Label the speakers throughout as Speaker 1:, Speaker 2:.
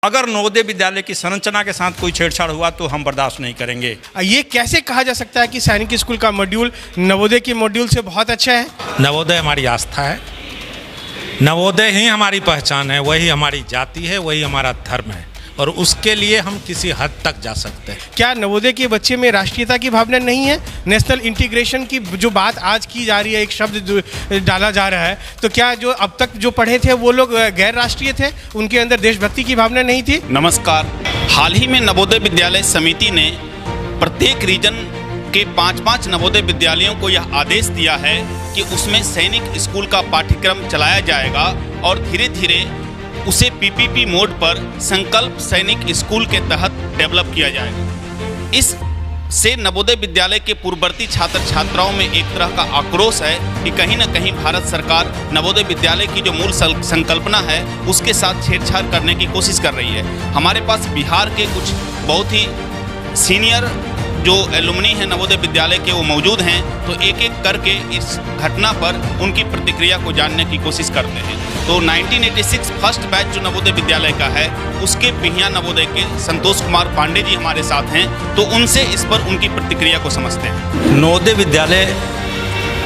Speaker 1: अगर नवोदय विद्यालय की संरचना के साथ कोई छेड़छाड़ हुआ तो हम बर्दाश्त नहीं करेंगे।
Speaker 2: ये कैसे कहा जा सकता है कि सैनिक स्कूल का मॉड्यूल नवोदय के मॉड्यूल से बहुत अच्छा है?
Speaker 3: नवोदय हमारी आस्था है, नवोदय ही हमारी पहचान है, वही हमारी जाति है, वही हमारा धर्म है और उसके लिए हम किसी हद तक जा सकते हैं।
Speaker 2: क्या नवोदय के बच्चे में राष्ट्रीयता की भावना नहीं है? नेशनल इंटीग्रेशन की जो बात आज की जा रही है, एक शब्द डाला जा रहा है, तो क्या जो अब तक जो पढ़े थे वो लोग गैर राष्ट्रीय थे, उनके अंदर देशभक्ति की भावना नहीं थी?
Speaker 4: नमस्कार। हाल ही में नवोदय विद्यालय समिति ने प्रत्येक रीजन के 5-5 नवोदय विद्यालयों को यह आदेश दिया है कि उसमें सैनिक स्कूल का पाठ्यक्रम चलाया जाएगा और धीरे धीरे उसे पीपीपी मोड पर संकल्प सैनिक स्कूल के तहत डेवलप किया जाएगा। इस से नवोदय विद्यालय के पूर्ववर्ती छात्र छात्राओं में एक तरह का आक्रोश है कि कहीं ना कहीं भारत सरकार नवोदय विद्यालय की जो मूल संकल्पना है उसके साथ छेड़छाड़ करने की कोशिश कर रही है। हमारे पास बिहार के कुछ बहुत ही सीनियर जो एलुमनी हैं नवोदय विद्यालय के वो मौजूद हैं, तो एक एक करके इस घटना पर उनकी प्रतिक्रिया को जानने की कोशिश करते हैं। तो 1986 फर्स्ट बैच जो नवोदय विद्यालय का है उसके पिहिया नवोदय के संतोष कुमार पांडे जी हमारे साथ हैं, तो उनसे इस पर उनकी प्रतिक्रिया को समझते हैं।
Speaker 1: नवोदय विद्यालय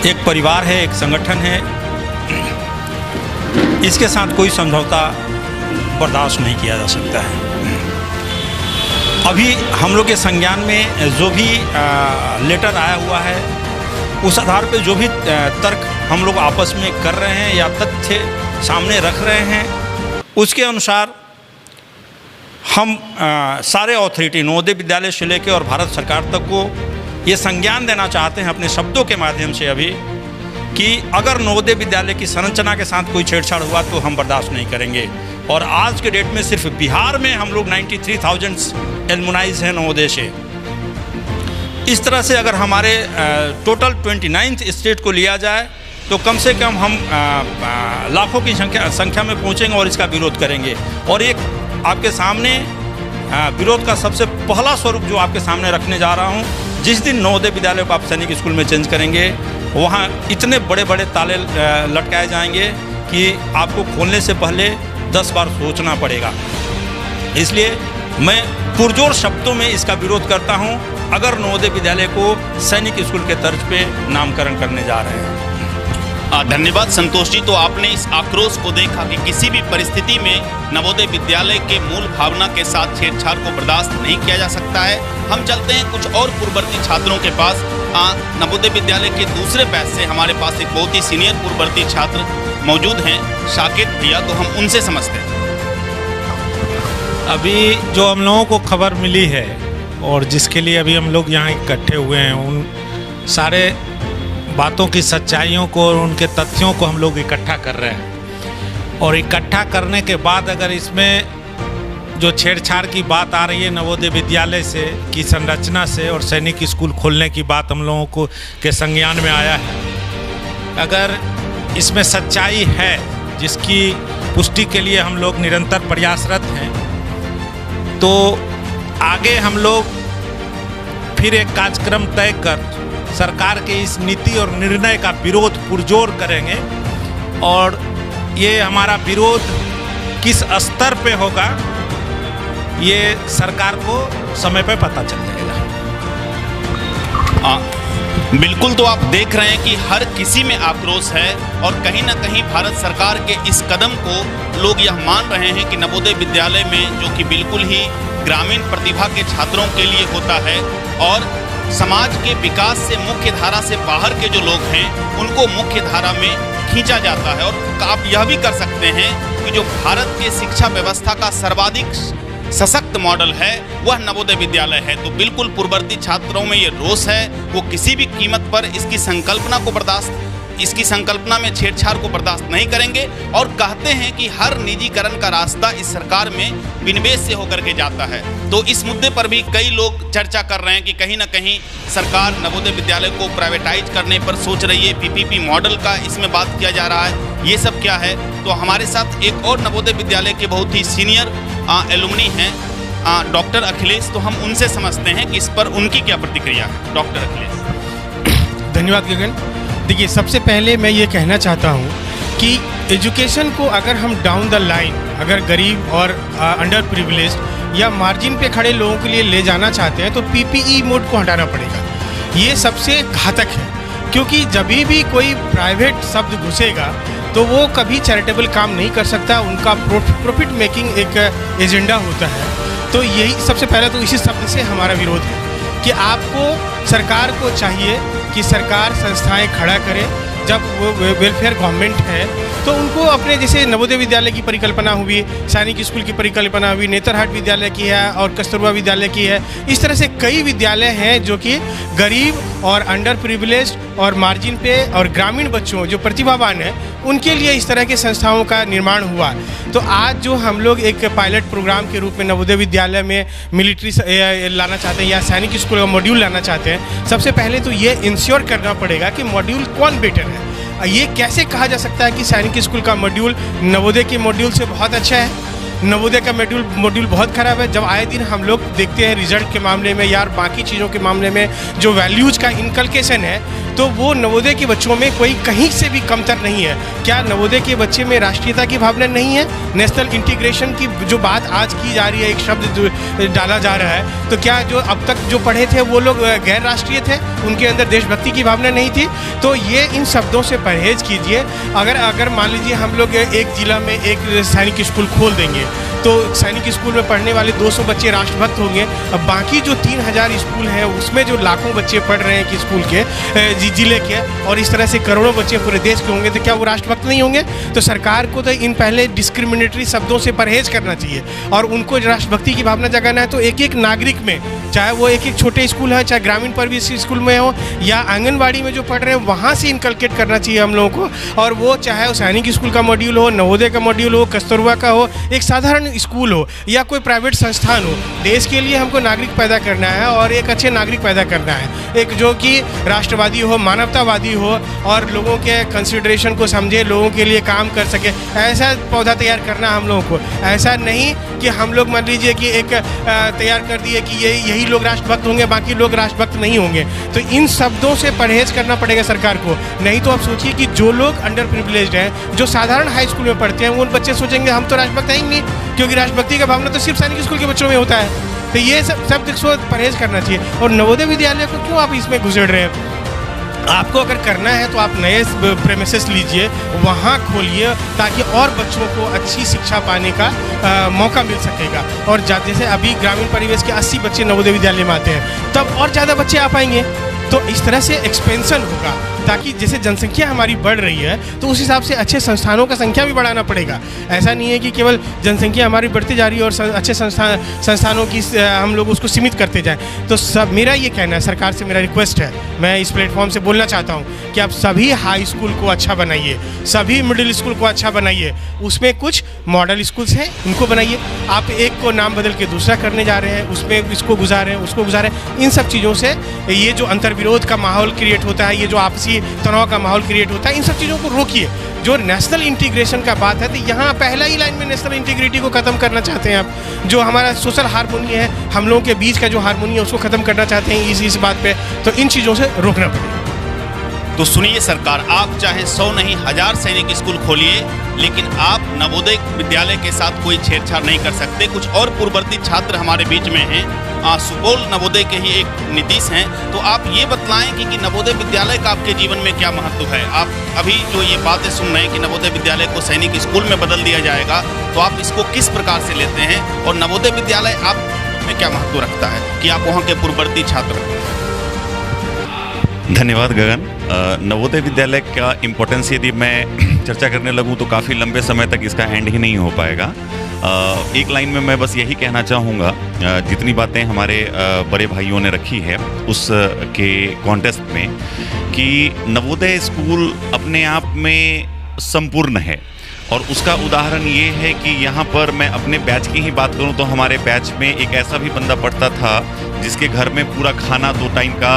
Speaker 1: एक परिवार है, एक संगठन है, इसके साथ कोई समझौता बर्दाश्त नहीं किया जा सकता है। अभी हम लोग के संज्ञान में जो भी लेटर आया हुआ है उस आधार पे जो भी तर्क हम लोग आपस में कर रहे हैं या तथ्य सामने रख रहे हैं उसके अनुसार हम सारे अथॉरिटी नवोदय विद्यालय से लेकर और भारत सरकार तक को ये संज्ञान देना चाहते हैं अपने शब्दों के माध्यम से अभी कि अगर नवोदय विद्यालय की संरचना के साथ कोई छेड़छाड़ हुआ तो हम बर्दाश्त नहीं करेंगे। और आज के डेट में सिर्फ बिहार में हम लोग 93,000 एलुमनाइज हैं नवोदय से। इस तरह से अगर हमारे टोटल 29th स्टेट को लिया जाए तो कम से कम हम लाखों की संख्या में पहुंचेंगे और इसका विरोध करेंगे। और एक आपके सामने विरोध का सबसे पहला स्वरूप जो आपके सामने रखने जा रहा हूं, जिस दिन नवोदय विद्यालय को आप सैनिक स्कूल में चेंज करेंगे वहाँ इतने बड़े बड़े ताले लटकाए जाएंगे कि आपको खोलने से पहले 10 बार सोचना पड़ेगा। इसलिए मैं पुरजोर शब्दों में इसका विरोध करता हूं अगर नवोदय विद्यालय को सैनिक स्कूल के तर्ज पे नामकरण करने जा रहे हैं।
Speaker 4: धन्यवाद संतोष जी। तो आपने इस आक्रोश को देखा कि किसी भी परिस्थिति में नवोदय विद्यालय के मूल भावना के साथ छेड़छाड़ को बर्दाश्त नहीं किया जा सकता है। हम चलते हैं कुछ और पूर्ववर्ती छात्रों के पास। नवोदय विद्यालय के दूसरे बैच से हमारे पास एक बहुत ही सीनियर पूर्ववर्ती छात्र मौजूद हैं, शाकिर भैया, तो हम उनसे समझते हैं।
Speaker 3: अभी जो हम लोगों को खबर मिली है और जिसके लिए अभी हम लोग यहाँ इकट्ठे हुए हैं, उन सारे बातों की सच्चाइयों को और उनके तथ्यों को हम लोग इकट्ठा कर रहे हैं। और इकट्ठा करने के बाद अगर इसमें जो छेड़छाड़ की बात आ रही है नवोदय विद्यालय से की संरचना से और सैनिक स्कूल खोलने की बात हम लोगों को के संज्ञान में आया है, अगर इसमें सच्चाई है जिसकी पुष्टि के लिए हम लोग निरंतर प्रयासरत हैं, तो आगे हम लोग फिर एक कार्यक्रम तय कर सरकार के इस नीति और निर्णय का विरोध पुरजोर करेंगे। और ये हमारा विरोध किस स्तर पे होगा ये सरकार को समय पे पता चल जाएगा।
Speaker 4: बिल्कुल। तो आप देख रहे हैं कि हर किसी में आक्रोश है और कहीं ना कहीं भारत सरकार के इस कदम को लोग यह मान रहे हैं कि नवोदय विद्यालय में जो कि बिल्कुल ही ग्रामीण प्रतिभा के छात्रों के लिए होता है और समाज के विकास से मुख्य धारा से बाहर के जो लोग हैं उनको मुख्य धारा में खींचा जाता है। और आप यह भी कर सकते हैं कि जो भारत के शिक्षा व्यवस्था का सर्वाधिक सशक्त मॉडल है वह नवोदय विद्यालय है। तो बिल्कुल पूर्ववर्ती छात्रों में ये रोष है, वो किसी भी कीमत पर इसकी संकल्पना में छेड़छाड़ को बर्दाश्त नहीं करेंगे और कहते हैं कि हर निजीकरण का रास्ता इस सरकार में विनिवेश से होकर के जाता है। तो इस मुद्दे पर भी कई लोग चर्चा कर रहे हैं कि कहीं ना कहीं सरकार नवोदय विद्यालय को प्राइवेटाइज करने पर सोच रही है, पीपीपी मॉडल का इसमें बात किया जा रहा है। ये सब क्या है? तो हमारे साथ एक और नवोदय विद्यालय के बहुत ही सीनियर एलुमनी हैं, डॉक्टर अखिलेश, तो हम उनसे समझते हैं कि इस पर उनकी क्या प्रतिक्रिया है। डॉक्टर अखिलेश।
Speaker 2: धन्यवाद गगन। देखिए, सबसे पहले मैं ये कहना चाहता हूँ कि एजुकेशन को अगर हम डाउन द लाइन अगर गरीब और अंडर प्रिविलेज्ड या मार्जिन पे खड़े लोगों के लिए ले जाना चाहते हैं तो पीपीई मोड को हटाना पड़ेगा। ये सबसे घातक है, क्योंकि जब भी कोई प्राइवेट शब्द घुसेगा तो वो कभी चैरिटेबल काम नहीं कर सकता, उनका प्रॉफिट मेकिंग एक एजेंडा होता है। तो यही सबसे पहले तो इसी शब्द से हमारा विरोध है कि आपको सरकार को चाहिए कि सरकार संस्थाएं खड़ा करे। जब वो वेलफेयर गवर्नमेंट है तो उनको अपने जैसे नवोदय विद्यालय की परिकल्पना हुई, सैनिक स्कूल की परिकल्पना हुई, नेतरहाट विद्यालय की है और कस्तूरबा विद्यालय की है। इस तरह से कई विद्यालय हैं जो कि गरीब और अंडर प्रिविलेज्ड और मार्जिन पे और ग्रामीण बच्चों जो प्रतिभावान हैं उनके लिए इस तरह के संस्थाओं का निर्माण हुआ। तो आज जो हम लोग एक पायलट प्रोग्राम के रूप में नवोदय विद्यालय में मिलिट्री लाना चाहते हैं या सैनिक स्कूल का मॉड्यूल लाना चाहते हैं, सबसे पहले तो ये इंश्योर करना पड़ेगा कि मॉड्यूल कौन बेटर है। ये कैसे कहा जा सकता है कि सैनिक स्कूल का मॉड्यूल नवोदय के मॉड्यूल से बहुत अच्छा है, नवोदय का मॉड्यूल बहुत ख़राब है, जब आए दिन हम लोग देखते हैं रिजल्ट के मामले में या बाकी चीज़ों के मामले में जो वैल्यूज़ का इनकलकेशन है तो वो नवोदय के बच्चों में कोई कहीं से भी कमतर नहीं है। क्या नवोदय के बच्चे में राष्ट्रीयता की भावना नहीं है? नेशनल इंटीग्रेशन की जो बात आज की जा रही है, एक शब्द डाला जा रहा है, तो क्या जो अब तक जो पढ़े थे वो लोग गैर राष्ट्रीय थे, उनके अंदर देशभक्ति की भावना नहीं थी? तो ये इन शब्दों से परहेज कीजिए। अगर मान लीजिए हम लोग एक ज़िला में एक सैनिक स्कूल खोल देंगे तो सैनिक स्कूल में पढ़ने वाले 200 बच्चे राष्ट्रभक्त होंगे। अब बाकी जो 3000 स्कूल हैं उसमें जो लाखों बच्चे पढ़ रहे हैं कि स्कूल के ज़िले के और इस तरह से करोड़ों बच्चे पूरे देश के होंगे, तो क्या वो राष्ट्रभक्त नहीं होंगे? तो सरकार को तो इन पहले डिस्क्रिमिनेटरी शब्दों से परहेज करना चाहिए और उनको राष्ट्रभक्ति की भावना जगाना है। तो एक एक नागरिक में, चाहे वो एक एक छोटे स्कूल है, चाहे ग्रामीण परिवेश स्कूल में हो या आंगनबाड़ी में जो पढ़ रहे हैं वहाँ से इनकलकेट करना चाहिए हम लोगों को। और वो चाहे सैनिक स्कूल का मॉड्यूल हो, नवोदय का मॉड्यूल हो, कस्तूरबा का हो, एक साधारण स्कूल हो या कोई प्राइवेट संस्थान हो, देश के लिए हमको नागरिक पैदा करना है और एक अच्छे नागरिक पैदा करना है, एक जो कि राष्ट्रवादी हो, मानवतावादी हो और लोगों के कंसिडरेशन को समझे, लोगों के लिए काम कर सके, ऐसा पौधा तैयार करना हम लोगों को। ऐसा नहीं कि हम लोग मान लीजिए कि एक तैयार कर दिए कि यही लोग राष्ट्रभक्त होंगे, बाकी लोग राष्ट्रभक्त नहीं होंगे। तो इन शब्दों से परहेज करना पड़ेगा सरकार को। नहीं तो आप सोचिए कि जो लोग अंडर प्रिविलेज्ड हैं, जो साधारण हाई स्कूल में पढ़ते हैं, वो उन बच्चे सोचेंगे हम तो राष्ट्रभक्त हैं ही नहीं, क्योंकि राष्ट्रभक्ति का भावना तो सिर्फ सैनिक स्कूल के बच्चों में होता है। तो ये सब परहेज करना चाहिए। और नवोदय विद्यालय को क्यों आप इसमें घुसेड़ रहे हैं? आपको अगर करना है तो आप नए प्रेमिसेस लीजिए, वहाँ खोलिए, ताकि और बच्चों को अच्छी शिक्षा पाने का मौका मिल सकेगा। और जैसे अभी ग्रामीण परिवेश के 80 बच्चे नवोदय विद्यालय में आते हैं, तब और ज़्यादा बच्चे आ पाएंगे। तो इस तरह से एक्सपेंशन होगा, ताकि जैसे जनसंख्या हमारी बढ़ रही है तो उस हिसाब से अच्छे संस्थानों का संख्या भी बढ़ाना पड़ेगा। ऐसा नहीं है कि केवल जनसंख्या हमारी बढ़ती जा रही है और अच्छे संस्थानों की हम लोग उसको सीमित करते जाएं। तो सब मेरा ये कहना है, सरकार से मेरा रिक्वेस्ट है, मैं इस प्लेटफॉर्म से बोलना चाहता हूँ कि आप सभी हाई स्कूल को अच्छा बनाइए, सभी मिडिल स्कूल को अच्छा बनाइए, उसमें कुछ मॉडल स्कूल्स हैं उनको बनाइए। आप एक को नाम बदल के दूसरा करने जा रहे हैं, उसमें इसको गुजारें उसको गुजारें। इन सब चीज़ों से ये जो अंतर्विरोध का माहौल क्रिएट होता है, ये जो आपसी तनाव का माहौल क्रिएट होता है, इन सब चीज़ों को रोकिए। जो नेशनल इंटीग्रेशन का बात है तो यहाँ पहला ही लाइन में नेशनल इंटीग्रिटी को ख़त्म करना चाहते हैं आप। जो हमारा सोशल हारमोनी है, हम लोगों के बीच का जो हारमोनी है उसको ख़त्म करना चाहते हैं इस बात पे। तो इन चीज़ों से रोकना पड़ेगा।
Speaker 4: तो सुनिए सरकार, आप चाहे 100 नहीं 1000 सैनिक स्कूल खोलिए, लेकिन आप नवोदय विद्यालय के साथ कोई छेड़छाड़ नहीं कर सकते। कुछ और पूर्ववर्ती छात्र हमारे बीच में हैं, सुपौल नवोदय के ही एक नीतीश हैं, तो आप ये बतलाएं कि नवोदय विद्यालय का आपके जीवन में क्या महत्व है। आप अभी जो ये बातें सुन रहे हैं कि नवोदय विद्यालय को सैनिक स्कूल में बदल दिया जाएगा, तो आप इसको किस प्रकार से लेते हैं और नवोदय विद्यालय आप में क्या महत्व रखता है कि आप वहाँ के पूर्ववर्ती छात्र?
Speaker 5: धन्यवाद गगन। नवोदय विद्यालय का इम्पोर्टेंस यदि मैं चर्चा करने लगूं तो काफ़ी लंबे समय तक इसका एंड ही नहीं हो पाएगा। एक लाइन में मैं बस यही कहना चाहूँगा, जितनी बातें हमारे बड़े भाइयों ने रखी है उस के कॉन्टेस्ट में, कि नवोदय स्कूल अपने आप में संपूर्ण है। और उसका उदाहरण ये है कि यहाँ पर मैं अपने बैच की ही बात करूँ तो हमारे बैच में एक ऐसा भी बंदा पढ़ता था जिसके घर में पूरा खाना 2 टाइम का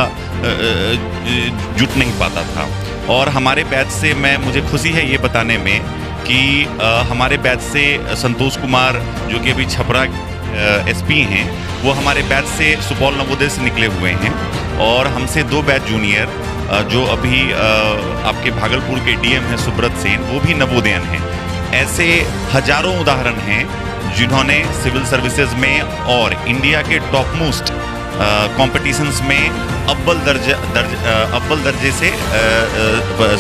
Speaker 5: जुट नहीं पाता था। और हमारे बैच से मुझे खुशी है ये बताने में कि हमारे बैच से संतोष कुमार, जो कि अभी छपरा एसपी हैं, वो हमारे बैच से सुपौल नवोदय से निकले हुए हैं। और हमसे 2 बैच जूनियर जो अभी आपके भागलपुर के डीएम हैं सुब्रत सेन, वो भी नवोदयन हैं। ऐसे हजारों उदाहरण हैं जिन्होंने सिविल सर्विसेज में और इंडिया के टॉप मोस्ट कॉम्पिटिशन्स में अव्वल दर्जे से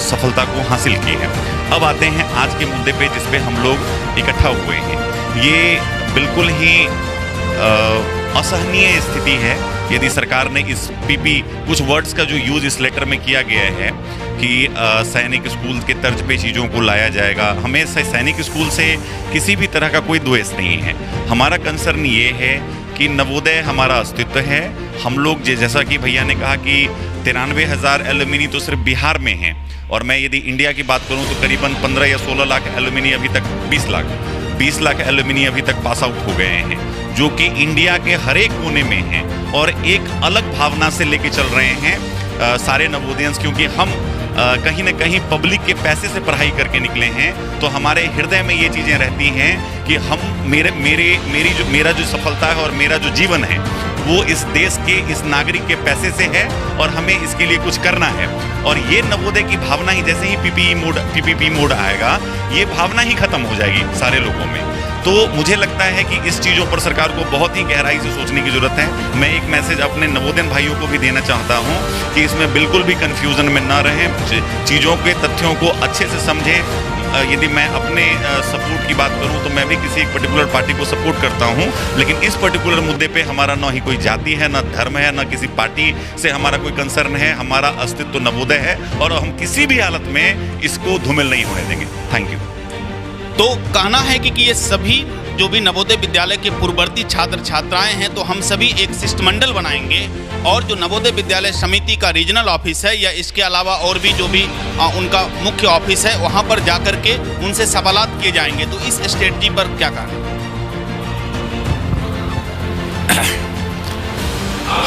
Speaker 5: सफलता को हासिल की है। अब आते हैं आज के मुद्दे पे जिस पे हम लोग इकट्ठा हुए हैं। ये बिल्कुल ही असहनीय स्थिति है यदि सरकार ने इस पीपी कुछ वर्ड्स का जो यूज इस लेटर में किया गया है कि सैनिक स्कूल के तर्ज पे चीज़ों को लाया जाएगा। हमें सैनिक स्कूल से किसी भी तरह का कोई द्वेष नहीं है। हमारा कंसर्न ये है कि नवोदय हमारा अस्तित्व है। हम लोग जैसा कि भैया ने कहा कि 93,000 एलुमिनी तो सिर्फ बिहार में हैं, और मैं यदि इंडिया की बात करूं तो करीबन 15 या 16 लाख एलुमिनी अभी तक 20 लाख एलुमिनी अभी तक पास आउट हो गए हैं, जो कि इंडिया के हर एक कोने में हैं और एक अलग भावना से लेके चल रहे हैं सारे नवोदयंस। क्योंकि हम कहीं ना कहीं पब्लिक के पैसे से पढ़ाई करके निकले हैं, तो हमारे हृदय में ये चीज़ें रहती हैं कि हम मेरा जो सफलता है और मेरा जो जीवन है वो इस देश के इस नागरिक के पैसे से है और हमें इसके लिए कुछ करना है। और ये नवोदय की भावना ही जैसे ही पीपीपी मोड आएगा, ये भावना ही खत्म हो जाएगी सारे लोगों में। तो मुझे लगता है कि इस चीज़ों पर सरकार को बहुत ही गहराई से सोचने की ज़रूरत है। मैं एक मैसेज अपने नवोदयन भाइयों को भी देना चाहता हूँ कि इसमें बिल्कुल भी कन्फ्यूज़न में ना रहें, चीज़ों के तथ्यों को अच्छे से समझें। यदि मैं अपने सपोर्ट की बात करूं तो मैं भी किसी एक पर्टिकुलर पार्टी को सपोर्ट करता हूं, लेकिन इस पर्टिकुलर मुद्दे पे हमारा ना ही कोई जाति है, ना धर्म है, ना किसी पार्टी से हमारा कोई कंसर्न है। हमारा अस्तित्व नवोदय है और हम किसी भी हालत में इसको धूमिल नहीं होने देंगे। Thank you.
Speaker 4: तो कहना है कि ये सभी जो भी नवोदय विद्यालय के पूर्ववर्ती छात्र छात्राएं हैं, तो हम सभी एक शिष्टमंडल बनाएंगे और जो नवोदय विद्यालय समिति का रीजनल ऑफिस है या इसके अलावा और भी जो भी उनका मुख्य ऑफिस है, वहां पर जाकर के उनसे सवालात किए जाएंगे। तो इस स्ट्रेटजी पर क्या कहना?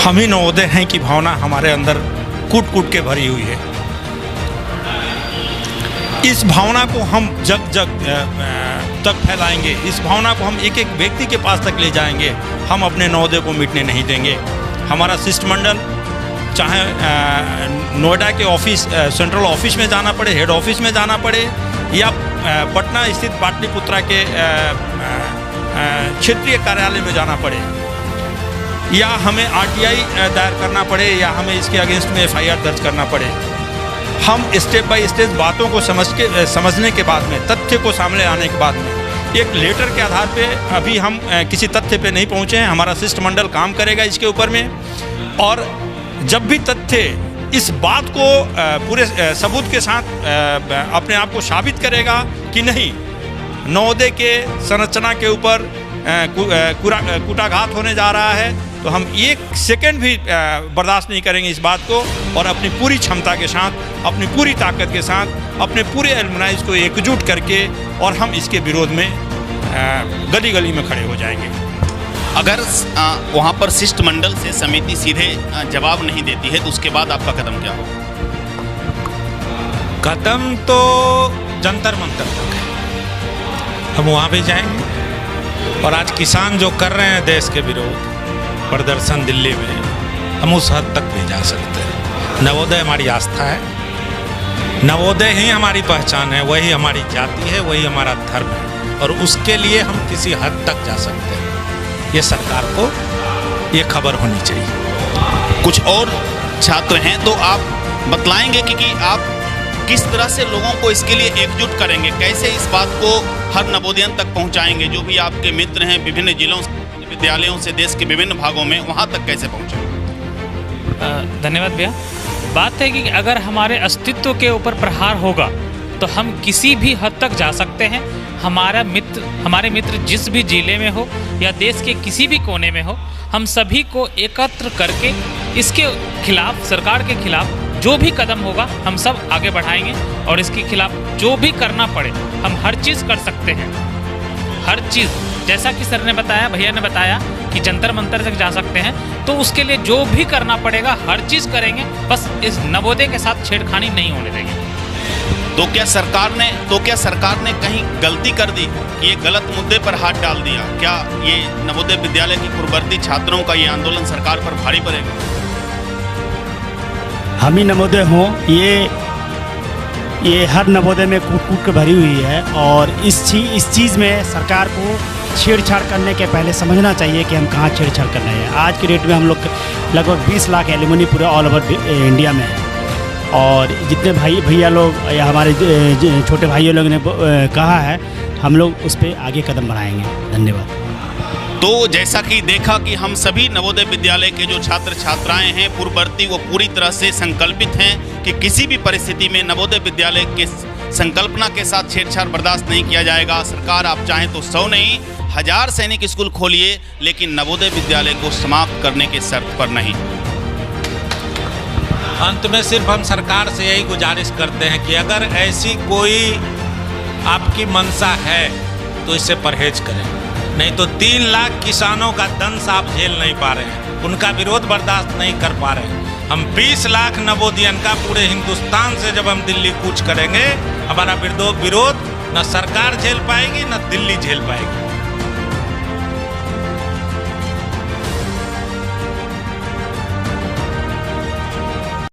Speaker 1: हम ही नवोदय हैं की भावना हमारे अंदर कूट कूट के भरी हुई है। इस भावना को हम जग तक फैलाएंगे, इस भावना को हम एक एक व्यक्ति के पास तक ले जाएंगे। हम अपने नवोदय को मिटने नहीं देंगे। हमारा शिष्टमंडल चाहे नोएडा के ऑफिस सेंट्रल ऑफिस में जाना पड़े, हेड ऑफिस में जाना पड़े, या पटना स्थित पाटलिपुत्रा के क्षेत्रीय कार्यालय में जाना पड़े, या हमें आरटीआई दायर करना पड़े, या हमें इसके अगेंस्ट में एफआईआर दर्ज करना पड़े, हम स्टेप बाय स्टेप बातों को समझने के बाद में, तथ्य को सामने आने के बाद में, एक लेटर के आधार पे अभी हम किसी तथ्य पे नहीं पहुंचे हैं। हमारा शिष्टमंडल काम करेगा इसके ऊपर में, और जब भी तथ्य इस बात को पूरे सबूत के साथ अपने आप को साबित करेगा कि नहीं, नवोदय के संरचना के ऊपर कूटाघात होने जा रहा है, तो हम एक सेकंड भी बर्दाश्त नहीं करेंगे इस बात को, और अपनी पूरी क्षमता के साथ, अपनी पूरी ताकत के साथ, अपने पूरे एलुमनाइज को एकजुट करके और हम इसके विरोध में गली गली में खड़े हो जाएंगे।
Speaker 4: अगर वहाँ पर शिष्टमंडल से समिति सीधे जवाब नहीं देती है तो उसके बाद आपका कदम क्या होगा?
Speaker 3: कदम तो जंतर मंतर तक है, हम वहाँ भी जाएंगे। और आज किसान जो कर रहे हैं देश के विरोध प्रदर्शन दिल्ली में, हम उस हद तक भी जा सकते हैं। नवोदय हमारी आस्था है, नवोदय ही हमारी पहचान है, वही हमारी जाति है, वही हमारा धर्म है, और उसके लिए हम किसी हद तक जा सकते हैं। ये सरकार को ये खबर होनी चाहिए।
Speaker 4: कुछ और छात्र हैं तो आप बतलाएंगे कि आप किस तरह से लोगों को इसके लिए एकजुट करेंगे, कैसे इस बात को हर नवोदयन तक पहुंचाएंगे? जो भी आपके मित्र हैं विभिन्न जिलों विद्यालयों से देश के विभिन्न भागों में, वहां तक कैसे पहुंचे?
Speaker 6: धन्यवाद भैया। बात है कि अगर हमारे अस्तित्व के ऊपर प्रहार होगा तो हम किसी भी हद तक जा सकते हैं। हमारे मित्र जिस भी जिले में हो या देश के किसी भी कोने में हो, हम सभी को एकत्र करके इसके खिलाफ, सरकार के खिलाफ जो भी कदम होगा हम सब आगे बढ़ाएंगे, और इसके खिलाफ जो भी करना पड़े हम हर चीज़ कर सकते हैं। हर चीज़, जैसा कि सर ने बताया, भैया ने बताया कि जंतर मंतर तक जा सकते हैं, तो उसके लिए जो भी करना पड़ेगा हर चीज़ करेंगे। बस इस नवोदय के साथ छेड़खानी नहीं होने देंगे।
Speaker 4: तो क्या सरकार ने कहीं गलती कर दी कि ये गलत मुद्दे पर हाथ डाल दिया? क्या ये नवोदय विद्यालय की पूर्ववर्ती छात्रों का ये आंदोलन सरकार पर भारी पड़ेगा?
Speaker 7: हम ही नवोदय हों, ये हर नवोदय में कूट कूट के भरी हुई है। और इस चीज़ में सरकार को छेड़छाड़ करने के पहले समझना चाहिए कि हम कहाँ छेड़छाड़ कर रहे हैं। आज के डेट में हम लोग लगभग 20 लाख एलिमनी पूरे ऑल ओवर इंडिया में है। और जितने भैया लोग या हमारे छोटे भाइयों लोग ने कहा है, हम लोग उस पर आगे कदम बढ़ाएंगे। धन्यवाद।
Speaker 4: तो जैसा कि देखा कि हम सभी नवोदय विद्यालय के जो छात्र छात्राएं हैं पूर्ववर्ती, वो पूरी तरह से संकल्पित हैं कि किसी भी परिस्थिति में नवोदय विद्यालय के संकल्पना के साथ छेड़छाड़ बर्दाश्त नहीं किया जाएगा। सरकार आप चाहें तो 100 नहीं 1000 सैनिक स्कूल खोलिए, लेकिन नवोदय विद्यालय को समाप्त करने के शर्त पर नहीं।
Speaker 3: अंत में सिर्फ हम सरकार से यही गुजारिश करते हैं कि अगर ऐसी कोई आपकी मंशा है तो इससे परहेज करें, नहीं तो 3 लाख किसानों का दंश आप झेल नहीं पा रहे हैं, उनका विरोध बर्दाश्त नहीं कर पा रहे हैं। हम 20 लाख नवोदयन का पूरे हिंदुस्तान से जब हम दिल्ली कूच करेंगे, हमारा विरोध न सरकार झेल पाएगी न दिल्ली झेल पाएगी।